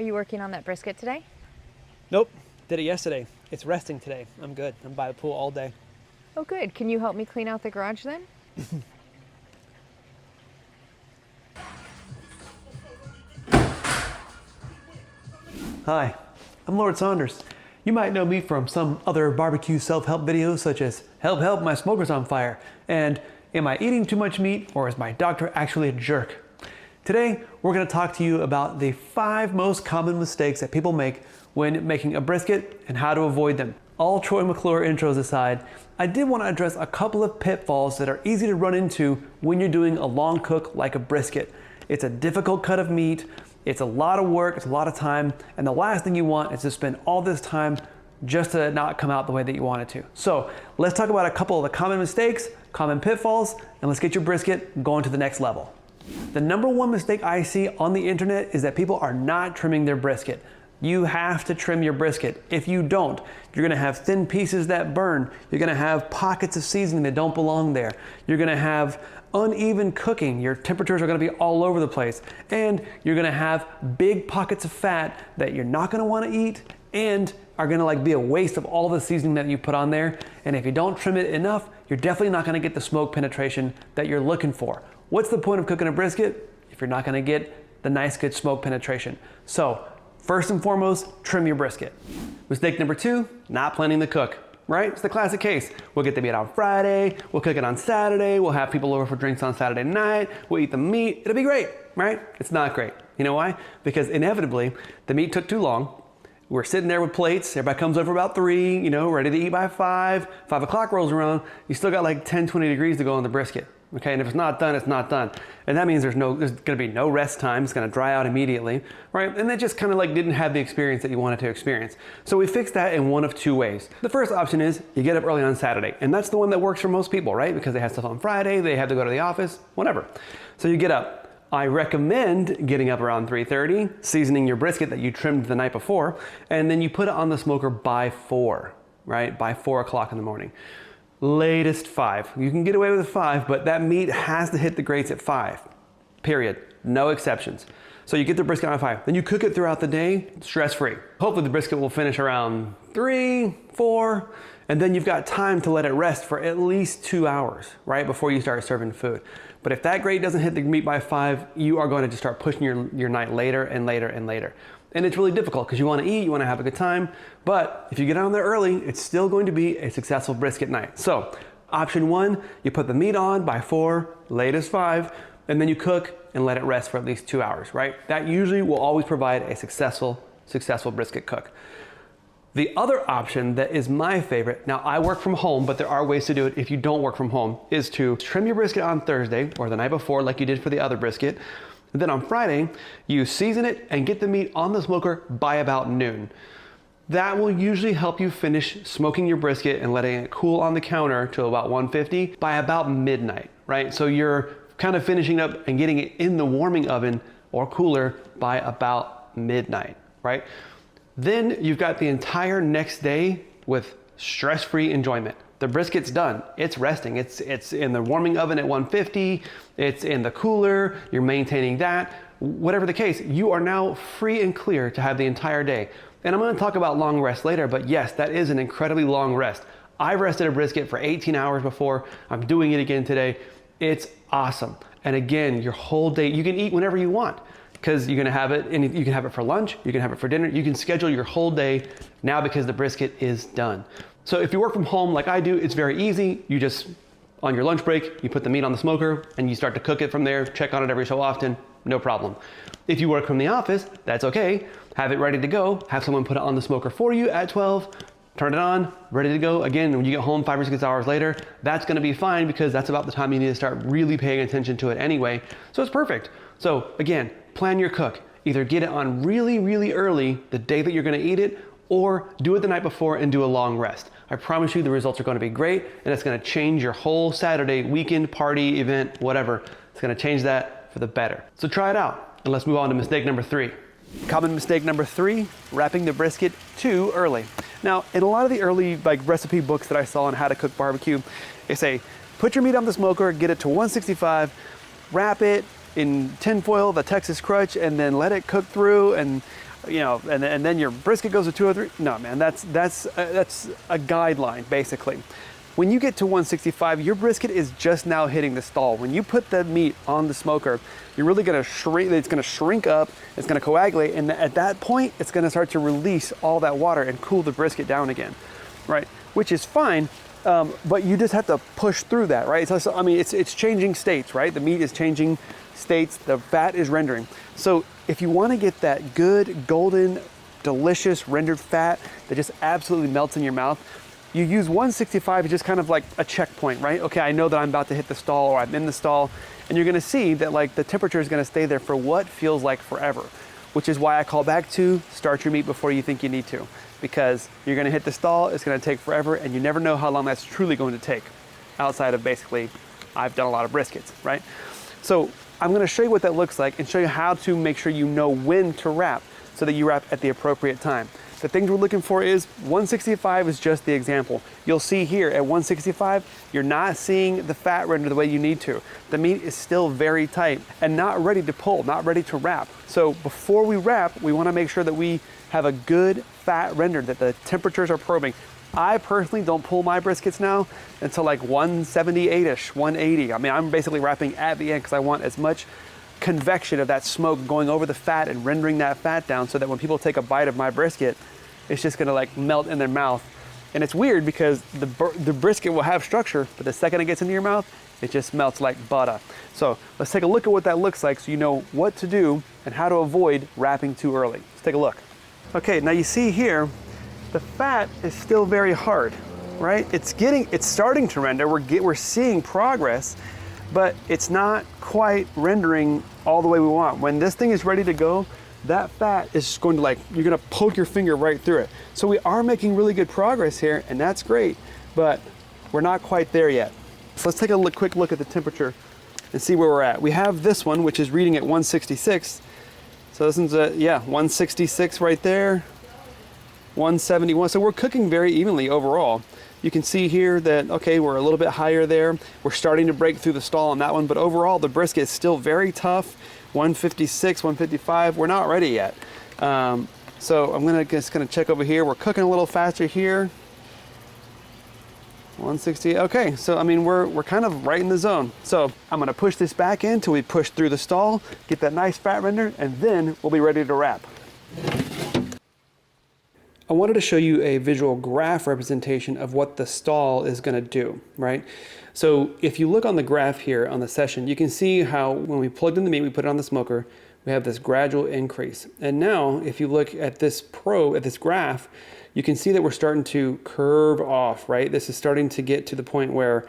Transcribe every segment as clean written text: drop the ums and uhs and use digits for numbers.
Are you working on that brisket today? Nope, did it yesterday. It's resting today. I'm good. I'm by the pool all day. Oh, good. Can you help me clean out the garage then? Hi, I'm Lord Saunders. You might know me from some other barbecue self-help videos such as Help, Help, My Smoker's on Fire and Am I Eating Too Much Meat or Is My Doctor Actually a Jerk? Today, we're going to talk to you about the 5 most common mistakes that people make when making a brisket and how to avoid them. All Troy McClure intros aside, I did want to address a couple of pitfalls that are easy to run into when you're doing a long cook like a brisket. It's a difficult cut of meat, it's a lot of work, it's a lot of time, and the last thing you want is to spend all this time just to not come out the way that you want it to. So let's talk about a couple of the common mistakes, common pitfalls, and let's get your brisket going to the next level. The number one mistake I see on the internet is that people are not trimming their brisket. You have to trim your brisket. If you don't, you're gonna have thin pieces that burn. You're gonna have pockets of seasoning that don't belong there. You're gonna have uneven cooking. Your temperatures are gonna be all over the place. And you're gonna have big pockets of fat that you're not gonna wanna eat and are gonna be a waste of all the seasoning that you put on there. And if you don't trim it enough, you're definitely not gonna get the smoke penetration that you're looking for. What's the point of cooking a brisket if you're not gonna get the nice, good smoke penetration? So, first and foremost, trim your brisket. Mistake number 2, not planning the cook, right? It's the classic case. We'll get the meat on Friday, we'll cook it on Saturday, we'll have people over for drinks on Saturday night, we'll eat the meat, it'll be great, right? It's not great. You know why? Because inevitably, the meat took too long. We're sitting there with plates, everybody comes over about 3, ready to eat by 5 o'clock rolls around, you still got like 10, 20 degrees to go on the brisket. Okay, and if it's not done, it's not done. And that means there's gonna be no rest time, it's gonna dry out immediately, right? And that just kind of didn't have the experience that you wanted to experience. So we fixed that in one of 2 ways. The first option is you get up early on Saturday, and that's the one that works for most people, right? Because they have stuff on Friday, they have to go to the office, whatever. So you get up. I recommend getting up around 3:30, seasoning your brisket that you trimmed the night before, and then you put it on the smoker by 4, right? By 4 o'clock in the morning. Latest 5. You can get away with 5, but that meat has to hit the grates at 5, period. No exceptions. So you get the brisket on 5, then you cook it throughout the day, stress-free. Hopefully the brisket will finish around 3, 4, and then you've got time to let it rest for at least 2 hours, right, before you start serving food. But if that grate doesn't hit the meat by 5, you are going to just start pushing your night later and later and later. And it's really difficult because you want to eat, you want to have a good time, but if you get on there early, it's still going to be a successful brisket night. So, option 1, you put the meat on by 4, latest 5, and then you cook and let it rest for at least 2 hours, right? That usually will always provide a successful brisket cook. The other option that is my favorite, now I work from home, but there are ways to do it if you don't work from home, is to trim your brisket on Thursday or the night before like you did for the other brisket. And then on Friday, you season it and get the meat on the smoker by about noon. That will usually help you finish smoking your brisket and letting it cool on the counter to about 150 by about midnight, right? So you're kind of finishing up and getting it in the warming oven or cooler by about midnight, right? Then you've got the entire next day with stress-free enjoyment. The brisket's done, it's resting, it's in the warming oven at 150, it's in the cooler, you're maintaining that. Whatever the case, you are now free and clear to have the entire day. And I'm gonna talk about long rest later, but yes, that is an incredibly long rest. I rested a brisket for 18 hours before, I'm doing it again today. It's awesome. And again, your whole day, you can eat whenever you want because you're gonna have it, and you can have it for lunch, you can have it for dinner, you can schedule your whole day now because the brisket is done. So if you work from home like I do, it's very easy. You just, on your lunch break, you put the meat on the smoker and you start to cook it from there, check on it every so often, no problem. If you work from the office, that's okay. Have it ready to go, have someone put it on the smoker for you at 12, turn it on, ready to go. Again, when you get home 5 or 6 hours later, that's gonna be fine because that's about the time you need to start really paying attention to it anyway. So it's perfect. So again, plan your cook. Either get it on really, really early, the day that you're gonna eat it, or do it the night before and do a long rest. I promise you the results are gonna be great and it's gonna change your whole Saturday, weekend, party, event, whatever. It's gonna change that for the better. So try it out and let's move on to mistake number 3. Common mistake number 3, wrapping the brisket too early. Now, in a lot of the early recipe books that I saw on how to cook barbecue, they say, put your meat on the smoker, get it to 165, wrap it in tin foil, the Texas crutch, and then let it cook through. And and then your brisket goes to 203. No, man, that's a guideline basically. When you get to 165, your brisket is just now hitting the stall. When you put the meat on the smoker, you're really gonna shrink, it's gonna shrink up, it's gonna coagulate, and at that point, it's gonna start to release all that water and cool the brisket down again, right? Which is fine, but you just have to push through that, right? So I mean, it's changing states, right? The meat is changing states, the fat is rendering. So if you wanna get that good, golden, delicious rendered fat that just absolutely melts in your mouth, you use 165 as just kind of like a checkpoint, right? Okay, I know that I'm about to hit the stall or I'm in the stall, and you're gonna see that like the temperature is gonna stay there for what feels like forever, which is why I call back to start your meat before you think you need to, because you're gonna hit the stall, it's gonna take forever, and you never know how long that's truly going to take, outside of basically, I've done a lot of briskets, right? So I'm gonna show you what that looks like and show you how to make sure you know when to wrap so that you wrap at the appropriate time. The things we're looking for is 165 is just the example. You'll see here at 165, you're not seeing the fat render the way you need to. The meat is still very tight and not ready to pull, not ready to wrap. So before we wrap, we wanna make sure that we have a good fat render, that the temperatures are probing. I personally don't pull my briskets now until like 178-ish, 180. I mean, I'm basically wrapping at the end because I want as much convection of that smoke going over the fat and rendering that fat down so that when people take a bite of my brisket, it's just gonna like melt in their mouth. And it's weird because the brisket will have structure, but the second it gets into your mouth, it just melts like butter. So let's take a look at what that looks like so you know what to do and how to avoid wrapping too early. Let's take a look. Okay, now you see here, the fat is still very hard, right? It's starting to render, we're seeing progress, but it's not quite rendering all the way we want. When this thing is ready to go, that fat is going to you're gonna poke your finger right through it. So we are making really good progress here, and that's great, but we're not quite there yet. So let's take a quick look at the temperature and see where we're at. We have this one, which is reading at 166. So this one's 166 right there, 171. So we're cooking very evenly overall. You can see here that, okay, we're a little bit higher there. We're starting to break through the stall on that one, but overall the brisket is still very tough. 156, 155, we're not ready yet. So I'm just gonna check over here. We're cooking a little faster here. 160, okay, so I mean, we're kind of right in the zone. So I'm gonna push this back in till we push through the stall, get that nice fat render, and then we'll be ready to wrap. I wanted to show you a visual graph representation of what the stall is gonna do, right? So if you look on the graph here on the session, you can see how when we plugged in the meat, we put it on the smoker, we have this gradual increase. And now if you look at this graph, you can see that we're starting to curve off, right? This is starting to get to the point where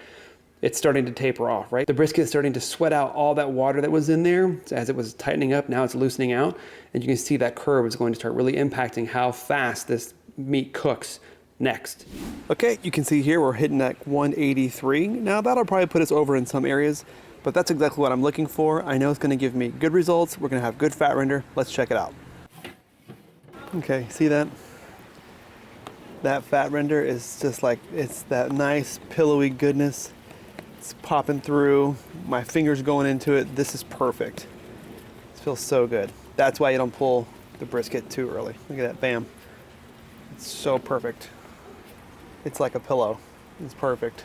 it's starting to taper off, right? The brisket is starting to sweat out all that water that was in there. So as it was tightening up, now it's loosening out. And you can see that curve is going to start really impacting how fast this meat cooks next. Okay, you can see here we're hitting that 183. Now that'll probably put us over in some areas, but that's exactly what I'm looking for. I know it's gonna give me good results. We're gonna have good fat render. Let's check it out. Okay, see that? That fat render is just like, it's that nice pillowy goodness. It's popping through, my fingers going into it. This is perfect. This feels so good. That's why you don't pull the brisket too early. Look at that, bam. It's so perfect. It's like a pillow. It's perfect.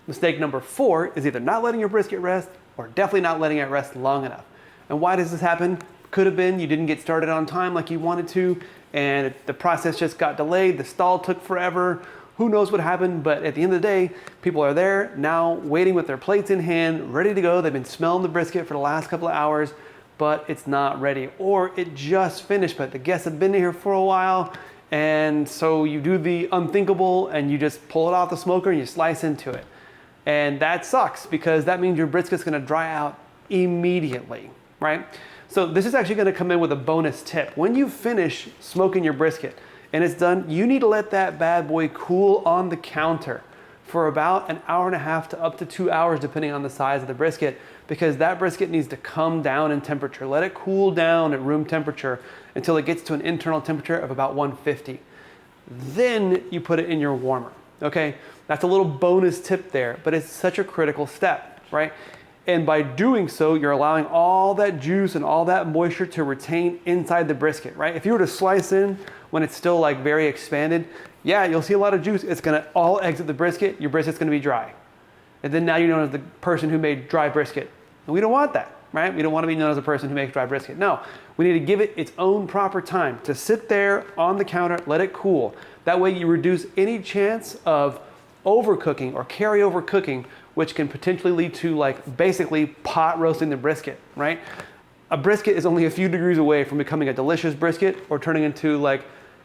Mistake number 4 is either not letting your brisket rest or definitely not letting it rest long enough. And why does this happen? Could have been you didn't get started on time like you wanted to, and the process just got delayed, the stall took forever. Who knows what happened, but at the end of the day, people are there now waiting with their plates in hand, ready to go. They've been smelling the brisket for the last couple of hours, but it's not ready. Or it just finished, but the guests have been here for a while, and so you do the unthinkable and you just pull it off the smoker and you slice into it. And that sucks because that means your brisket's gonna dry out immediately, right? So this is actually gonna come in with a bonus tip. When you finish smoking your brisket and it's done, you need to let that bad boy cool on the counter for about an hour and a half to up to 2 hours, depending on the size of the brisket, because that brisket needs to come down in temperature. Let it cool down at room temperature until it gets to an internal temperature of about 150. Then you put it in your warmer, okay? That's a little bonus tip there, but it's such a critical step, right? And by doing so, you're allowing all that juice and all that moisture to retain inside the brisket, right? If you were to slice in when it's still like very expanded, yeah, you'll see a lot of juice. It's gonna all exit the brisket. Your brisket's gonna be dry. And then now you're known as the person who made dry brisket. And we don't want that, right? We don't want to be known as a person who makes dry brisket. No, we need to give it its own proper time to sit there on the counter, let it cool. That way you reduce any chance of overcooking or carryover cooking, which can potentially lead to like basically pot roasting the brisket, right? A brisket is only a few degrees away from becoming a delicious brisket or turning into like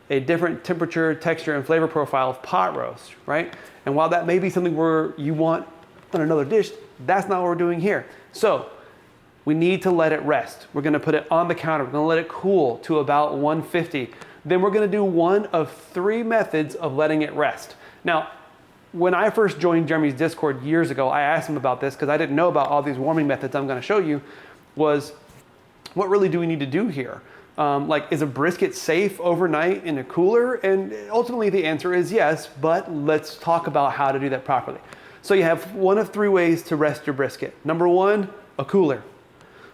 a different temperature, texture, and flavor profile of pot roast, right? And while that may be something where you want on another dish, that's not what we're doing here. So we need to let it rest. We're gonna put it on the counter. We're gonna let it cool to about 150. Then we're gonna do one of 3 methods of letting it rest. Now, when I first joined Jeremy's Discord years ago, I asked him about this because I didn't know about all these warming methods I'm gonna show you, was what really do we need to do here? Like, is a brisket safe overnight in a cooler? And ultimately the answer is yes, but let's talk about how to do that properly. So you have one of 3 ways to rest your brisket. Number 1, a cooler.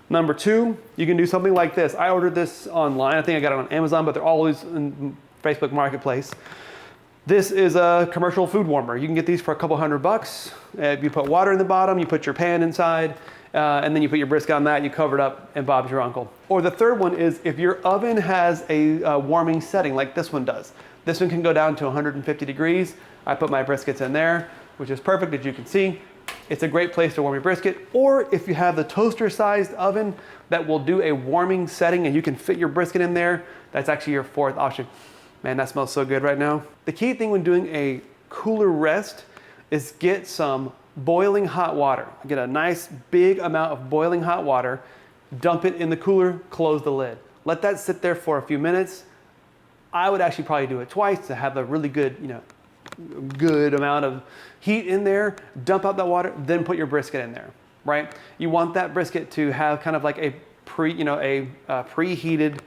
Number 2, you can do something like this. I ordered this online. I think I got it on Amazon, but they're always in Facebook Marketplace. This is a commercial food warmer. You can get these for a couple $100. You put water in the bottom, you put your pan inside, and then you put your brisket on that, you cover it up, and Bob's your uncle. Or the third one is if your oven has a warming setting like this one does. This one can go down to 150 degrees. I put my briskets in there, which is perfect, as you can see. It's a great place to warm your brisket. Or if you have the toaster-sized oven that will do a warming setting and you can fit your brisket in there, that's actually your 4th option. Man, that smells so good right now. The key thing when doing a cooler rest is get some boiling hot water. Get a nice big amount of boiling hot water, dump it in the cooler, close the lid. Let that sit there for a few minutes. I would actually probably do it twice to have a really good, good amount of heat in there. Dump out that water, then put your brisket in there, right? You want that brisket to have kind of like a preheated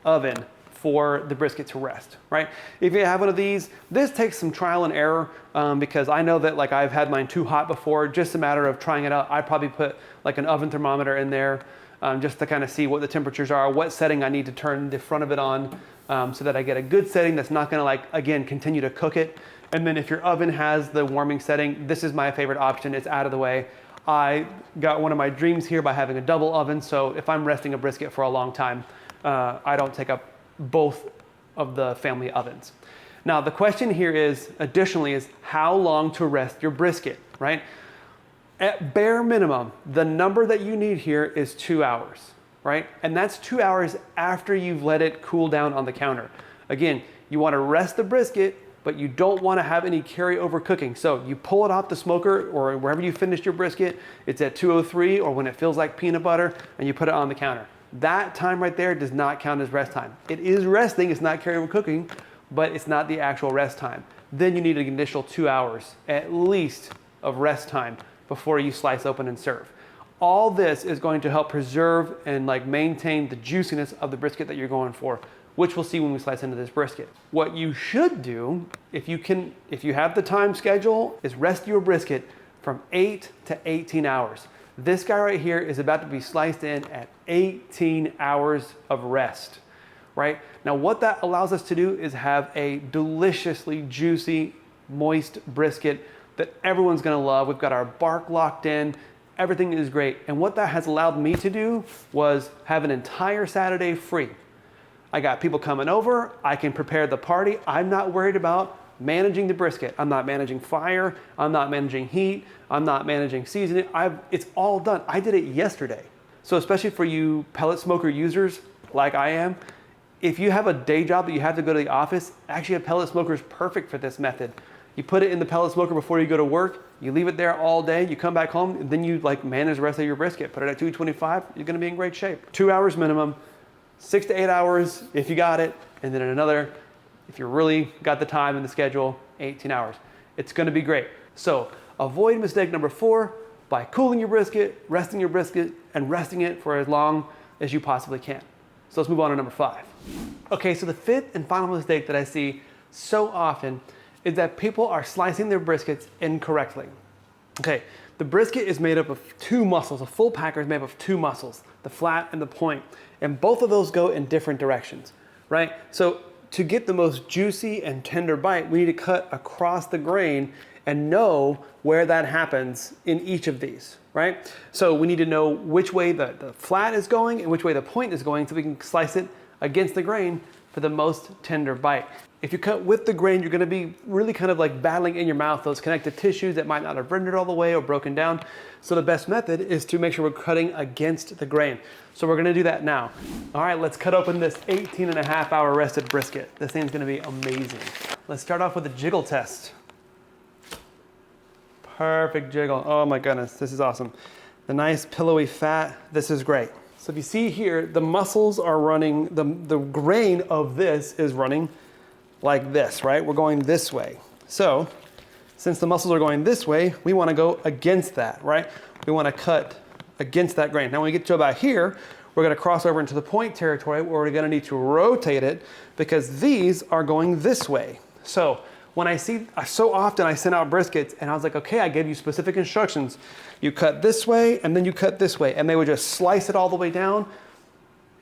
oven for the brisket to rest, right? If you have one of these, this takes some trial and error because I know that like I've had mine too hot before, just a matter of trying it out. I probably put like an oven thermometer in there just to kind of see what the temperatures are, what setting I need to turn the front of it on so that I get a good setting that's not gonna like, again, continue to cook it. And then if your oven has the warming setting, this is my favorite option. It's out of the way. I got one of my dreams here by having a double oven. So if I'm resting a brisket for a long time, I don't take up both of the family ovens. Now the question here is, additionally, is how long to rest your brisket, right? At bare minimum, the number that you need here is 2 hours, right? And that's 2 hours after you've let it cool down on the counter. Again, you want to rest the brisket, but you don't want to have any carryover cooking. So you pull it off the smoker or wherever you finished your brisket, it's at 203 or when it feels like peanut butter, and you put it on the counter. That time right there does not count as rest time. It is resting, it's not carryover cooking, but it's not the actual rest time. Then you need an additional 2 hours at least of rest time before you slice open and serve. All this is going to help preserve and like maintain the juiciness of the brisket that you're going for, which we'll see when we slice into this brisket. What you should do, if you have the time schedule, is rest your brisket from 8 to 18 hours. This guy right here is about to be sliced in at 18 hours of rest, right? Now what that allows us to do is have a deliciously juicy, moist brisket that everyone's gonna love. We've got our bark locked in, everything is great. And what that has allowed me to do was have an entire Saturday free. I got people coming over, I can prepare the party. I'm not worried about managing the brisket. I'm not managing fire, I'm not managing heat, I'm not managing seasoning. It's all done. I did it yesterday. So especially for you pellet smoker users like I am, if you have a day job that you have to go to the office, actually a pellet smoker is perfect for this method. You put it in the pellet smoker before you go to work, you leave it there all day, you come back home, and then you like manage the rest of your brisket. Put it at 225, you're gonna be in great shape. 2 hours minimum, 6 to 8 hours if you got it, and then another, if you really got the time in the schedule, 18 hours. It's gonna be great. So avoid mistake number 4 by cooling your brisket, and resting it for as long as you possibly can. So let's move on to number 5. Okay, so the 5th and final mistake that I see so often is that people are slicing their briskets incorrectly. Okay, The brisket is made up of two muscles. A full packer is made up of two muscles, the flat and the point. And both of those go in different directions, right? So to get the most juicy and tender bite, we need to cut across the grain and know where that happens in each of these, right? So we need to know which way the flat is going and which way the point is going so we can slice it against the grain for the most tender bite. If you cut with the grain, you're gonna be really kind of like battling in your mouth those connective tissues that might not have rendered all the way or broken down. So the best method is to make sure we're cutting against the grain. So we're gonna do that now. All right, let's cut open this 18.5-hour rested brisket. This thing's gonna be amazing. Let's start off with a jiggle test. Perfect jiggle. Oh my goodness, this is awesome. The nice pillowy fat, this is great. So if you see here, the muscles are running, the grain of this is running like this, right? We're going this way. So since the muscles are going this way, we wanna go against that, right? We wanna cut against that grain. Now when we get to about here, we're gonna cross over into the point territory where we're gonna need to rotate it because these are going this way. So when I see, so often I send out briskets and I was like, okay, I gave you specific instructions. You cut this way and then you cut this way, and they would just slice it all the way down.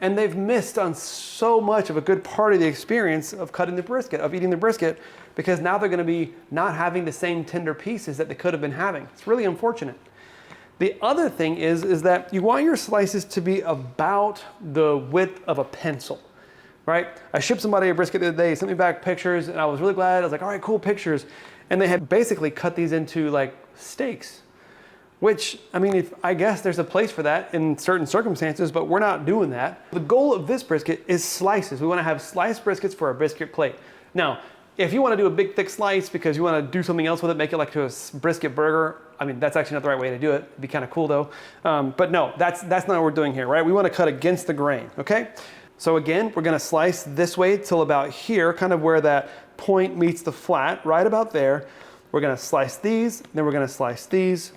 And they've missed on so much of a good part of the experience of cutting the brisket, of eating the brisket, because now they're gonna be not having the same tender pieces that they could have been having. It's really unfortunate. The other thing is that you want your slices to be about the width of a pencil, right? I shipped somebody a brisket the other day, sent me back pictures, and I was really glad. I was like, all right, cool pictures. And they had basically cut these into like steaks. Which, I mean, I guess there's a place for that in certain circumstances, but we're not doing that. The goal of this brisket is slices. We wanna have sliced briskets for a brisket plate. Now, if you wanna do a big thick slice because you wanna do something else with it, make it like to a brisket burger, I mean, that's actually not the right way to do it. It'd be kinda cool though. But no, that's not what we're doing here, right? We wanna cut against the grain, okay? So again, we're gonna slice this way till about here, kind of where that point meets the flat, right about there. We're gonna slice these, then we're gonna slice these,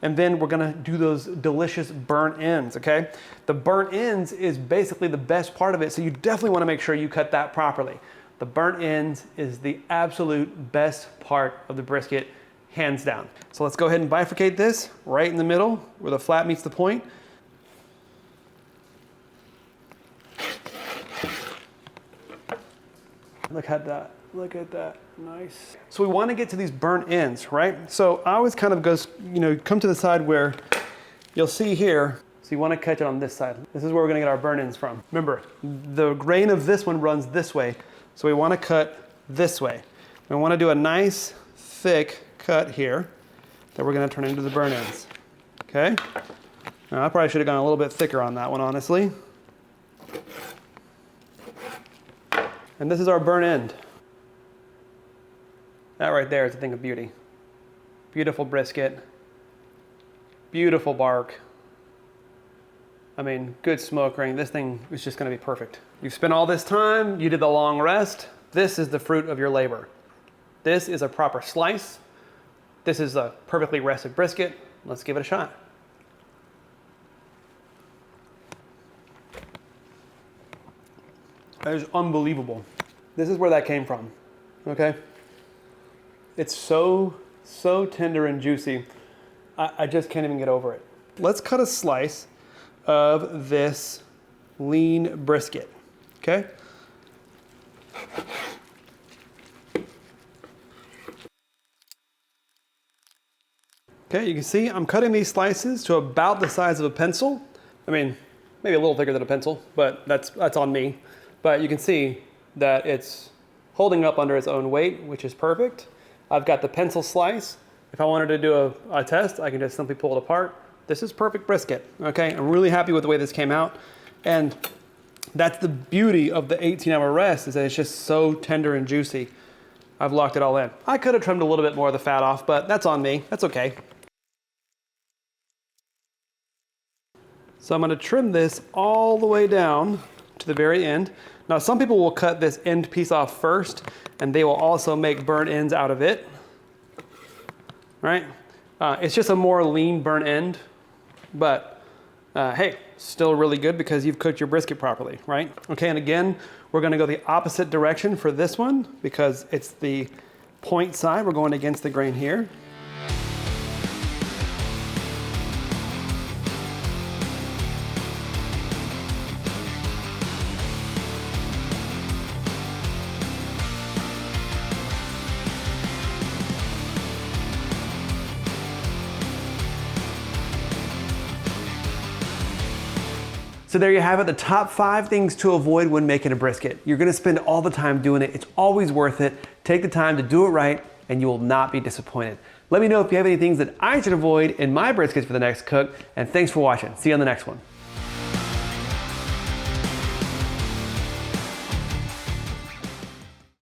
and then we're gonna do those delicious burnt ends, okay? The burnt ends is basically the best part of it, so you definitely wanna make sure you cut that properly. The burnt ends is the absolute best part of the brisket, hands down. So let's go ahead and bifurcate this right in the middle where the flat meets the point. Look at that, look at that. Nice. So we want to get to these burnt ends, right? So I always kind of goes, come to the side where you'll see here. So you want to catch it on this side. This is where we're going to get our burnt ends from. Remember, the grain of this one runs this way. So we want to cut this way. We want to do a nice thick cut here that we're going to turn into the burnt ends. Okay? Now, I probably should have gone a little bit thicker on that one, honestly. And this is our burnt end. That right there is a thing of beauty. Beautiful brisket, beautiful bark. I mean, good smoke ring. This thing is just gonna be perfect. You've spent all this time, you did the long rest. This is the fruit of your labor. This is a proper slice. This is a perfectly rested brisket. Let's give it a shot. That is unbelievable. This is where that came from, okay? It's so tender and juicy. I just can't even get over it. Let's cut a slice of this lean brisket, okay? Okay, you can see I'm cutting these slices to about the size of a pencil. I mean, maybe a little thicker than a pencil, but that's on me. But you can see that it's holding up under its own weight, which is perfect. I've got the pencil slice. If I wanted to do a test, I can just simply pull it apart. This is perfect brisket, okay? I'm really happy with the way this came out. And that's the beauty of the 18-hour rest, is that it's just so tender and juicy. I've locked it all in. I could have trimmed a little bit more of the fat off, but that's on me, that's okay. So I'm gonna trim this all the way down to the very end. Now, some people will cut this end piece off first, and they will also make burnt ends out of it, right? It's just a more lean burnt end, but hey, still really good because you've cooked your brisket properly, right? Okay, and again, we're gonna go the opposite direction for this one because it's the point side. We're going against the grain here. So there you have it, the top 5 things to avoid when making a brisket. You're gonna spend all the time doing it. It's always worth it. Take the time to do it right and you will not be disappointed. Let me know if you have any things that I should avoid in my briskets for the next cook, and thanks for watching. See you on the next one.